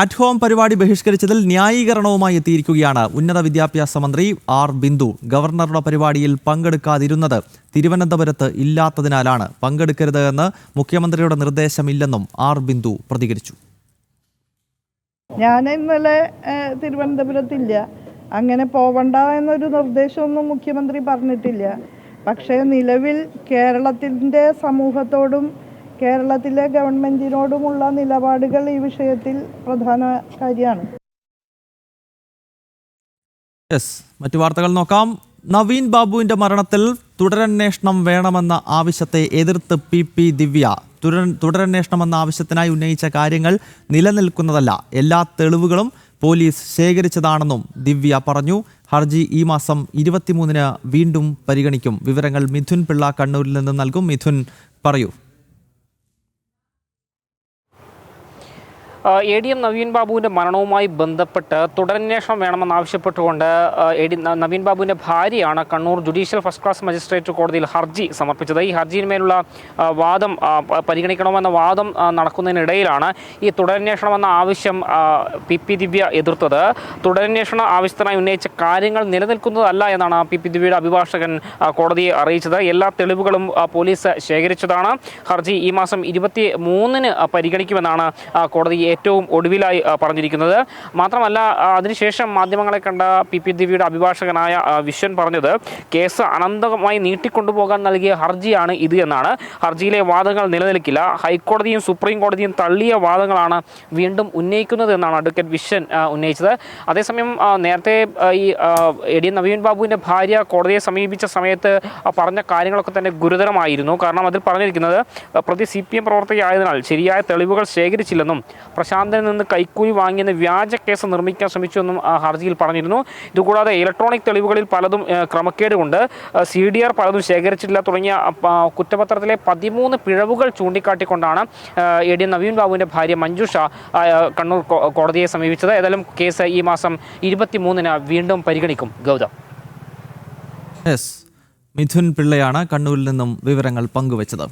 At home പരിപാടി ബഹിഷ്കരിച്ചതിൽ ന്യായീകരണവുമായി എത്തിയിരിക്കുകയാണ് ഉന്നത വിദ്യാഭ്യാസ മന്ത്രി ആർ ബിന്ദു. ഗവർണറുടെ പരിപാടിയിൽ പങ്കെടുക്കാതിരുന്നത് തിരുവനന്തപുരത്ത് ഇല്ലാത്തതിനാലാണ്. പങ്കെടുക്കരുത് എന്ന് മുഖ്യമന്ത്രിയുടെ നിർദ്ദേശമില്ലെന്നും ആർ ബിന്ദു പ്രതികരിച്ചു. ഞാൻ ഇന്നലെ തിരുവനന്തപുരത്തില്ല, അങ്ങനെ പോവണ്ട എന്നൊരു നിർദ്ദേശമൊന്നും മുഖ്യമന്ത്രി പറഞ്ഞിട്ടില്ല. പക്ഷേ നിലവിൽ കേരളത്തിൻ്റെ സമൂഹത്തോടും കേരളത്തിലെ ഗവൺമെന്റിനോടുമുള്ള നിലപാടുകൾ ഈ വിഷയത്തിൽ പ്രധാന കാര്യമാണ്. മറ്റു വാർത്തകൾ നോക്കാം. നവീൻ ബാബുവിന്റെ മരണത്തിൽ തുടരന്വേഷണം വേണമെന്ന ആവശ്യത്തെ എതിർത്ത് പി ദിവ്യ. തുടരന്വേഷണം എന്ന ആവശ്യത്തിനായി ഉന്നയിച്ച കാര്യങ്ങൾ നിലനിൽക്കുന്നതല്ല, എല്ലാ തെളിവുകളും പോലീസ് ശേഖരിച്ചതാണെന്നും ദിവ്യ പറഞ്ഞു. ഹർജി ഈ മാസം 23-ന് വീണ്ടും പരിഗണിക്കും. വിവരങ്ങൾ മിഥുൻ പിള്ള കണ്ണൂരിൽ നിന്ന് നൽകും. മിഥുൻ, പറയൂ. ADM നവീൻ ബാബുവിൻ്റെ മരണവുമായി ബന്ധപ്പെട്ട് തുടരന്വേഷണം വേണമെന്നാവശ്യപ്പെട്ടുകൊണ്ട് നവീൻ ബാബുവിൻ്റെ ഭാര്യയാണ് Kannur judicial first class magistrate കോടതിയിൽ ഹർജി സമർപ്പിച്ചത്. ഈ ഹർജിയിന്മേലുള്ള വാദം പരിഗണിക്കണമെന്ന വാദം നടക്കുന്നതിനിടയിലാണ് ഈ തുടരന്വേഷണമെന്ന ആവശ്യം പി ദിവ്യ എതിർത്തത്. തുടരന്വേഷണ ആവശ്യത്തിനായി ഉന്നയിച്ച കാര്യങ്ങൾ നിലനിൽക്കുന്നതല്ല എന്നാണ് പി ദിവ്യയുടെ അഭിഭാഷകൻ കോടതിയെ അറിയിച്ചത്. എല്ലാ തെളിവുകളും പോലീസ് ശേഖരിച്ചതാണ്. ഹർജി ഈ മാസം 23-ന് പരിഗണിക്കുമെന്നാണ് കോടതി ഏറ്റവും ഒടുവിലായി പറഞ്ഞിരിക്കുന്നത്. മാത്രമല്ല, അതിനുശേഷം മാധ്യമങ്ങളെ കണ്ട പി ദിവ്യയുടെ അഭിഭാഷകനായ വിശ്വൻ പറഞ്ഞത് കേസ് അനന്തമായി നീട്ടിക്കൊണ്ടുപോകാൻ നൽകിയ ഹർജിയാണ് ഇത് എന്നാണ്. ഹർജിയിലെ വാദങ്ങൾ നിലനിൽക്കില്ല, ഹൈക്കോടതിയും സുപ്രീം കോടതിയും തള്ളിയ വാദങ്ങളാണ് വീണ്ടും ഉന്നയിക്കുന്നത് എന്നാണ് അഡ്വക്കേറ്റ് വിശ്വൻ ഉന്നയിച്ചത്. അതേസമയം നേരത്തെ ഈ ADM നവീൻ ബാബുവിൻ്റെ ഭാര്യ കോടതിയെ സമീപിച്ച സമയത്ത് പറഞ്ഞ കാര്യങ്ങളൊക്കെ തന്നെ ഗുരുതരമായിരുന്നു. കാരണം അതിൽ പറഞ്ഞിരിക്കുന്നത് പ്രതി CPM പ്രവർത്തകയായതിനാൽ ശരിയായ തെളിവുകൾ ശേഖരിച്ചില്ലെന്നും പ്രശാന്തനിൽ നിന്ന് കൈക്കൂലി വാങ്ങിയെന്ന് വ്യാജ കേസ് നിർമ്മിക്കാൻ ശ്രമിച്ചുവെന്നും ഹർജിയിൽ പറഞ്ഞിരുന്നു. ഇതുകൂടാതെ ഇലക്ട്രോണിക് തെളിവുകളിൽ പലതും ക്രമക്കേട് കൊണ്ട് CDR പലതും ശേഖരിച്ചിട്ടില്ല തുടങ്ങിയ കുറ്റപത്രത്തിലെ 13 പിഴവുകൾ ചൂണ്ടിക്കാട്ടിക്കൊണ്ടാണ് ADM നവീൻ ബാബുവിൻ്റെ ഭാര്യ മഞ്ജുഷ കണ്ണൂർ കോടതിയെ സമീപിച്ചത്. ഏതായാലും കേസ് ഈ മാസം 23-ന് വീണ്ടും പരിഗണിക്കും. ഗൗതം. മിഥുൻ പിള്ളയാണ് കണ്ണൂരിൽ നിന്നും വിവരങ്ങൾ പങ്കുവച്ചത്.